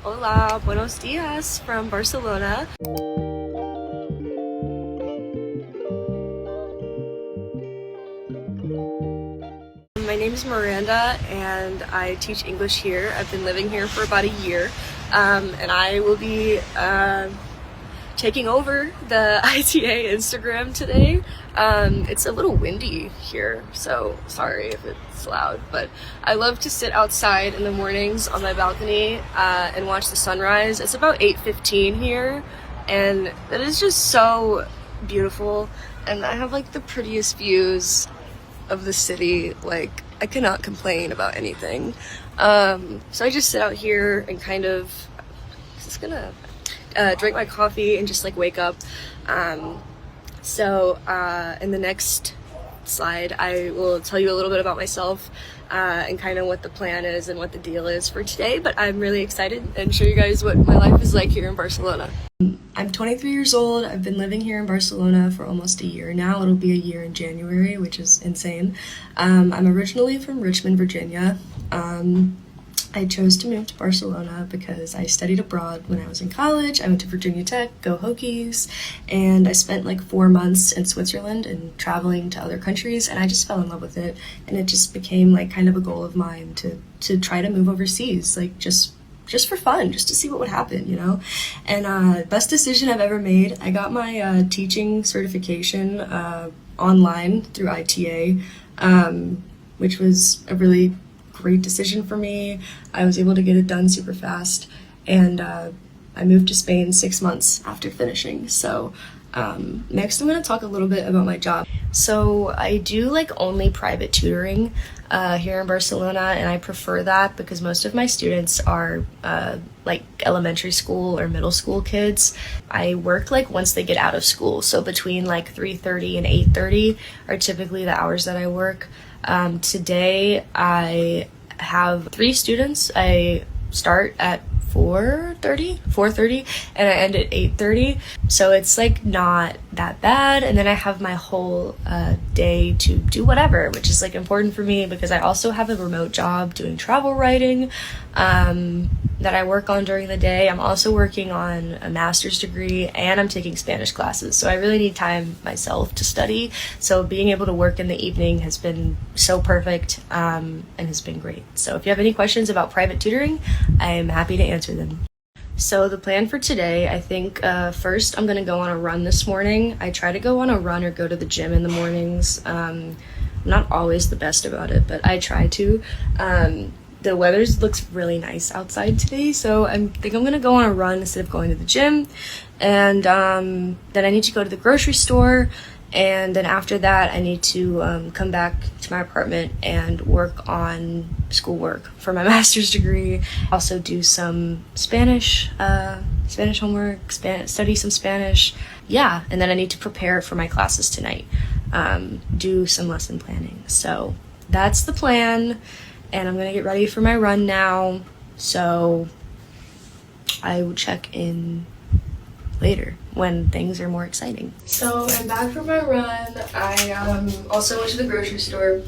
Hola, buenos dias from Barcelona. My name is Miranda and I teach English here. I've been living here for about a year, and I will be taking over the ITA Instagram today. It's a little windy here, so sorry if it's loud, but I love to sit outside in the mornings on my balcony and watch the sunrise. It's about 8:15 here, and it is just so beautiful, and I have like the prettiest views of the city. Like, I cannot complain about anything. So I just sit out here and kind of just gonna drink my coffee and just like wake up. In the next slide, I will tell you a little bit about myself and kind of what the plan is and what the deal is for today. But I'm really excited and show you guys what my life is like here in Barcelona. I'm 23 years old. I've been living here in Barcelona for almost a year now. It'll be a year in January, which is insane. I'm originally from Richmond, Virginia. I chose to move to Barcelona because I studied abroad when I was in college. I went to Virginia Tech, go Hokies, and I spent like 4 months in Switzerland and traveling to other countries, and I just fell in love with it, and it just became like kind of a goal of mine to try to move overseas, like just for fun, just to see what would happen, you know? And best decision I've ever made. I got my teaching certification online through ITA, which was a really great decision for me. I was able to get it done super fast, and I moved to Spain 6 months after finishing. So next I'm going to talk a little bit about my job. So I do like only private tutoring here in Barcelona, and I prefer that because most of my students are like elementary school or middle school kids. I work like once they get out of school, so between like 3:30 and 8:30 are typically the hours that I work. Today I have 3 students. I start at 4:30 and I end at 8:30, so it's like not that bad, and then I have my whole day to do whatever, which is like important for me because I also have a remote job doing travel writing that I work on during the day. I'm also working on a master's degree, and I'm taking Spanish classes, so I really need time myself to study. So being able to work in the evening has been so perfect and has been great. So if you have any questions about private tutoring, I am happy to answer them. So the plan for today, I think first I'm gonna go on a run this morning. I try to go on a run or go to the gym in the mornings. I'm not always the best about it, but I try to. The weather looks really nice outside today, so I think I'm gonna go on a run instead of going to the gym. And then I need to go to the grocery store, and then after that I need to come back to my apartment and work on schoolwork for my master's degree. Also do some Spanish homework, study some Spanish. Yeah, and then I need to prepare for my classes tonight, do some lesson planning. So that's the plan, and I'm gonna get ready for my run now. So I will check in later when things are more exciting. So I'm back from my run. I also went to the grocery store.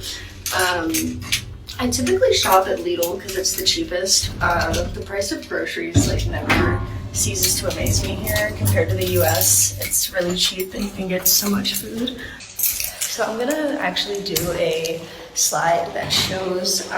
I typically shop at Lidl because it's the cheapest. The price of groceries like never ceases to amaze me here compared to the US. It's really cheap and you can get so much food. So I'm gonna actually do a slide that shows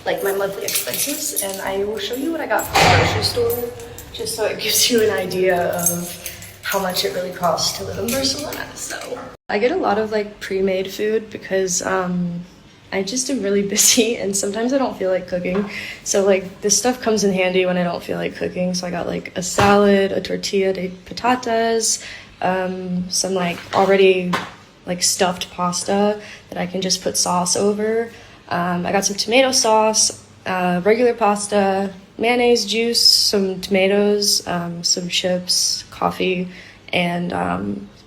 like my monthly expenses, and I will show you what I got from the grocery store, just so it gives you an idea of how much it really costs to live in Barcelona. So I get a lot of like pre-made food because I just am really busy and sometimes I don't feel like cooking. So like this stuff comes in handy when I don't feel like cooking. So I got like a salad, a tortilla de patatas, some like already like stuffed pasta that I can just put sauce over. I got some tomato sauce, regular pasta, mayonnaise, juice, some tomatoes, some chips, coffee, and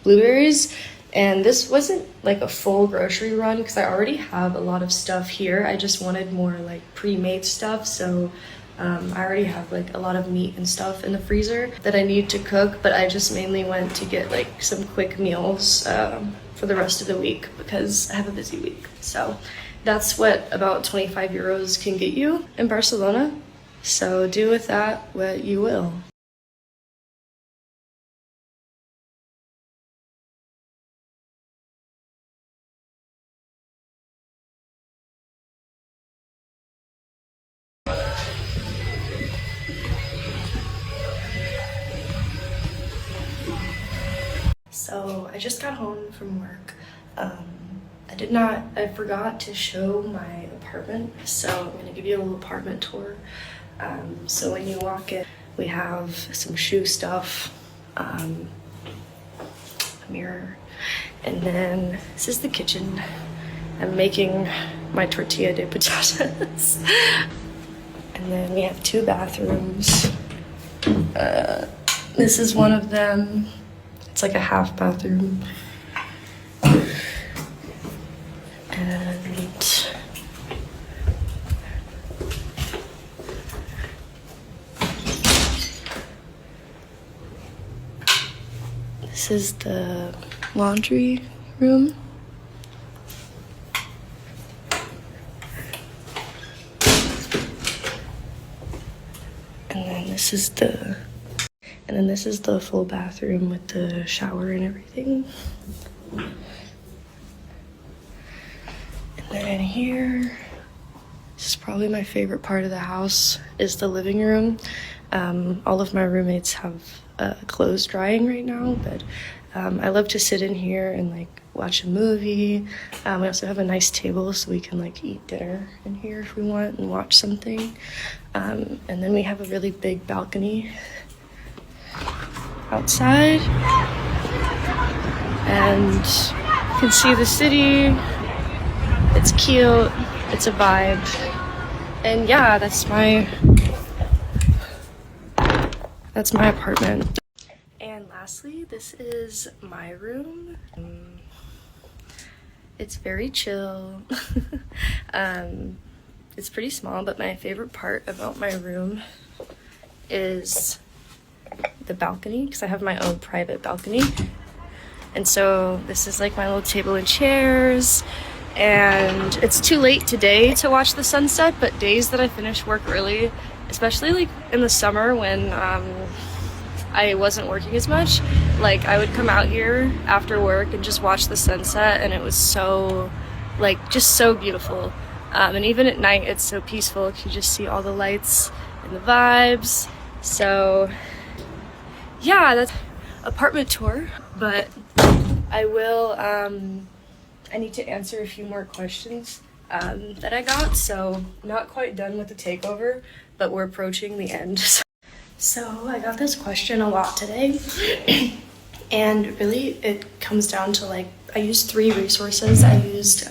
blueberries. And this wasn't like a full grocery run because I already have a lot of stuff here. I just wanted more like pre-made stuff. So I already have like a lot of meat and stuff in the freezer that I need to cook, but I just mainly went to get like some quick meals for the rest of the week because I have a busy week. So that's what about 25 euros can get you in Barcelona. So do with that what you will. So I just got home from work. I forgot to show my apartment, so I'm gonna give you a little apartment tour. So when you walk in, we have some shoe stuff, a mirror, and then this is the kitchen. I'm making my tortilla de patatas. And then we have 2 bathrooms. This is one of them. It's like a half bathroom. And this is the laundry room. And then this is the full bathroom with the shower and everything. And then in here, this is probably my favorite part of the house, is the living room. All of my roommates have clothes drying right now, but I love to sit in here and like watch a movie. We also have a nice table so we can like eat dinner in here if we want and watch something. And then we have a really big balcony outside, and you can see the city. It's cute, it's a vibe, and yeah, that's my apartment. And lastly, this is my room. It's very chill. It's pretty small, but my favorite part about my room is the balcony, because I have my own private balcony. And so this is like my little table and chairs. And it's too late today to watch the sunset, but days that I finish work early, especially like in the summer when I wasn't working as much, like I would come out here after work and just watch the sunset, and it was so like just so beautiful. And even at night it's so peaceful because you just see all the lights and the vibes. So yeah, that's apartment tour, but I will I need to answer a few more questions that I got, so not quite done with the takeover, but we're approaching the end. So I got this question a lot today, and really it comes down to like, I used 3 resources. I used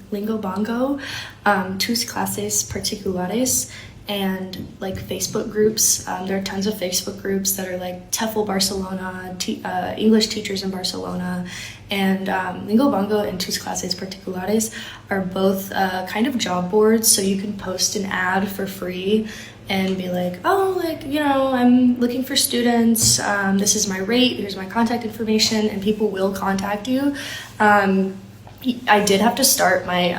Lingo Bongo, Tus Clases Particulares, and like Facebook groups. There are tons of Facebook groups that are like TEFL Barcelona, English teachers in Barcelona, and Lingo Bongo and Tus Clases Particulares are both kind of job boards, so you can post an ad for free and be like, oh, like, you know, I'm looking for students, this is my rate, here's my contact information, and people will contact you. I did have to start my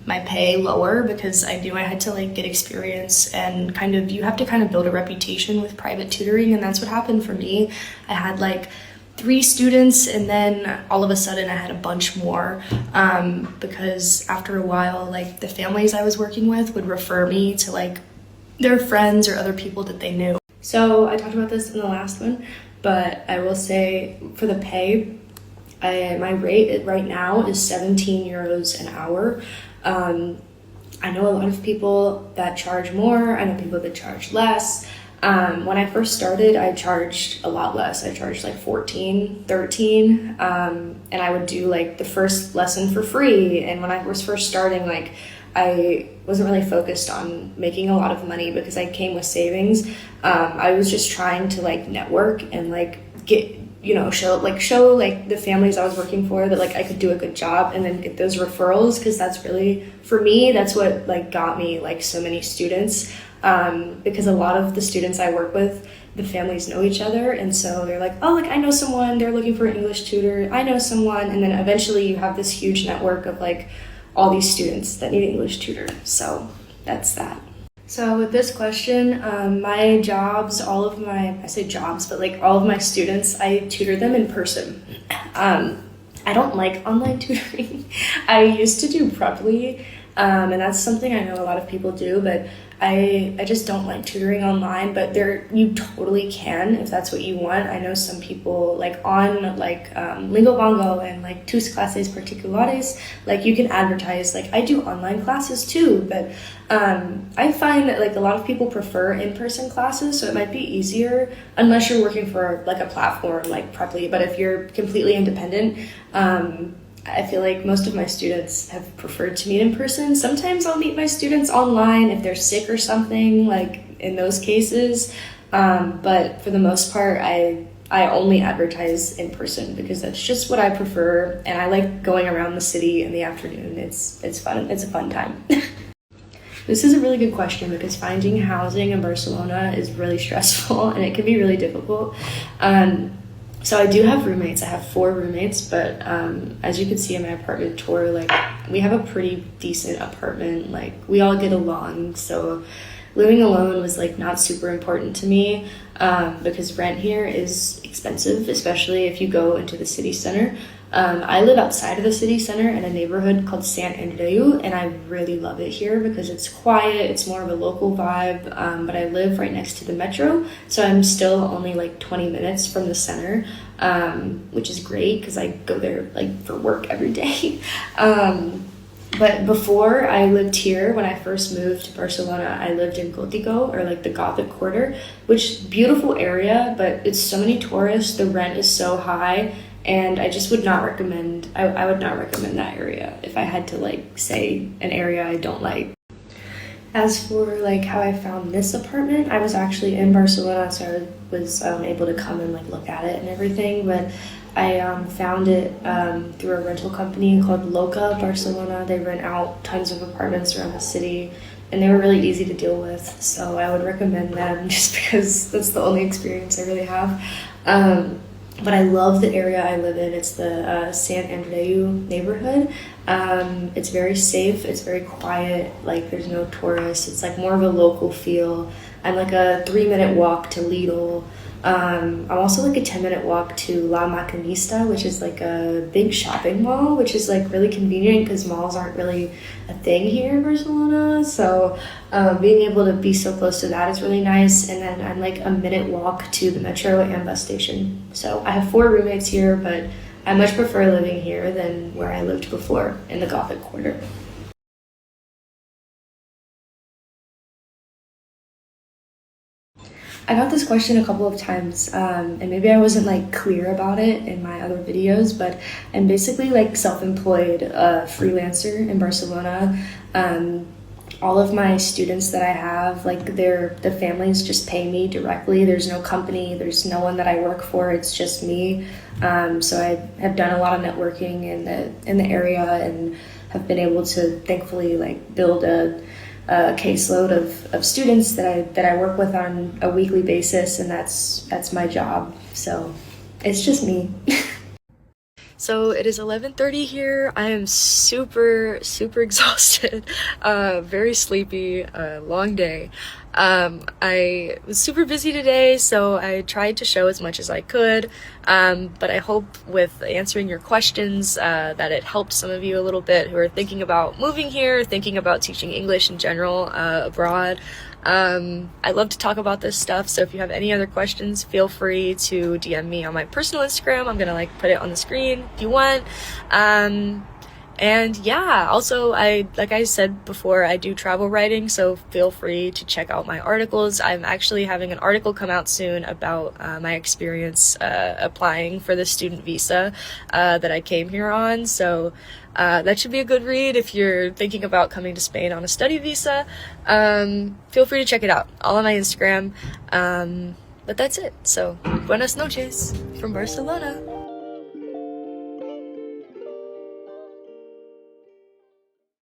my pay lower because I knew I had to like get experience, and kind of you have to kind of build a reputation with private tutoring, and that's what happened for me. I had like 3 students, and then all of a sudden I had a bunch more because after a while, like the families I was working with would refer me to like their friends or other people that they knew. So I talked about this in the last one, but I will say for the pay, my rate right now is 17 euros an hour. I know a lot of people that charge more. I know people that charge less. When I first started, I charged a lot less. I charged like 14, 13, and I would do like the first lesson for free. And when I was first starting, like I wasn't really focused on making a lot of money because I came with savings. I was just trying to like network and like get, you know, show like the families I was working for that like I could do a good job, and then get those referrals, because that's really, for me, that's what like got me like so many students, because a lot of the students I work with, the families know each other, and so they're like, oh, like I know someone, they're looking for an English tutor, I know someone, and then eventually you have this huge network of like all these students that need an English tutor. So that's that. So with this question, my jobs, I say jobs, but like all of my students, I tutor them in person. I don't like online tutoring. I used to do Preply, and that's something I know a lot of people do, but I just don't like tutoring online, but you totally can if that's what you want. I know some people like on Lingua Bongo and like Tus Clases Particulares, like you can advertise, like I do online classes too, but I find that like a lot of people prefer in-person classes, so it might be easier unless you're working for like a platform like Preply, but if you're completely independent, I feel like most of my students have preferred to meet in person. Sometimes I'll meet my students online if they're sick or something, like in those cases. But for the most part, I only advertise in person because that's just what I prefer. And I like going around the city in the afternoon. It's fun. It's a fun time. This is a really good question because finding housing in Barcelona is really stressful and it can be really difficult. So I do have roommates. I have 4 roommates, but as you can see in my apartment tour, like we have a pretty decent apartment. Like we all get along. So living alone was like not super important to me because rent here is expensive, especially if you go into the city center. I live outside of the city center in a neighborhood called Sant Andreu, and I really love it here because it's quiet, it's more of a local vibe, but I live right next to the metro, so I'm still only like 20 minutes from the center, which is great because I go there like for work every day. But before I lived here, when I first moved to Barcelona, I lived in Gótico, or like the Gothic quarter, which beautiful area, but it's so many tourists, the rent is so high, and I just would not recommend, I would not recommend that area if I had to like say an area I don't like. As for like how I found this apartment, I was actually in Barcelona, so I was able to come and like look at it and everything, but I found it through a rental company called Loca Barcelona. They rent out tons of apartments around the city, and they were really easy to deal with, so I would recommend them just because that's the only experience I really have. But I love the area I live in. It's the Sant Andreu neighborhood. It's very safe, it's very quiet, like there's no tourists, it's like more of a local feel. I'm like a 3-minute walk to Lidl. I'm also like a 10-minute walk to La Maquinista, which is like a big shopping mall, which is like really convenient because malls aren't really a thing here in Barcelona. So being able to be so close to that is really nice. And then I'm like a minute walk to the metro and bus station. So I have 4 roommates here, but I much prefer living here than where I lived before in the Gothic quarter. I got this question a couple of times, and maybe I wasn't like clear about it in my other videos, but I'm basically like self-employed freelancer in Barcelona. All of my students that I have, like the families just pay me directly. There's no company, there's no one that I work for, it's just me. So I have done a lot of networking in the area and have been able to thankfully like build a caseload of students that I work with on a weekly basis, and that's my job. So it's just me. So it is 11:30 here. I am super exhausted, very sleepy, long day. I was super busy today, so I tried to show as much as I could, but I hope with answering your questions that it helped some of you a little bit who are thinking about moving here, thinking about teaching English in general abroad. I love to talk about this stuff, so if you have any other questions, feel free to DM me on my personal Instagram. I'm gonna like put it on the screen if you want. And yeah, also like I said before, I do travel writing, so feel free to check out my articles. I'm actually having an article come out soon about my experience applying for the student visa that I came here on, so that should be a good read if you're thinking about coming to Spain on a study visa. Feel free to check it out, all on my Instagram. But that's it, so buenas noches from Barcelona.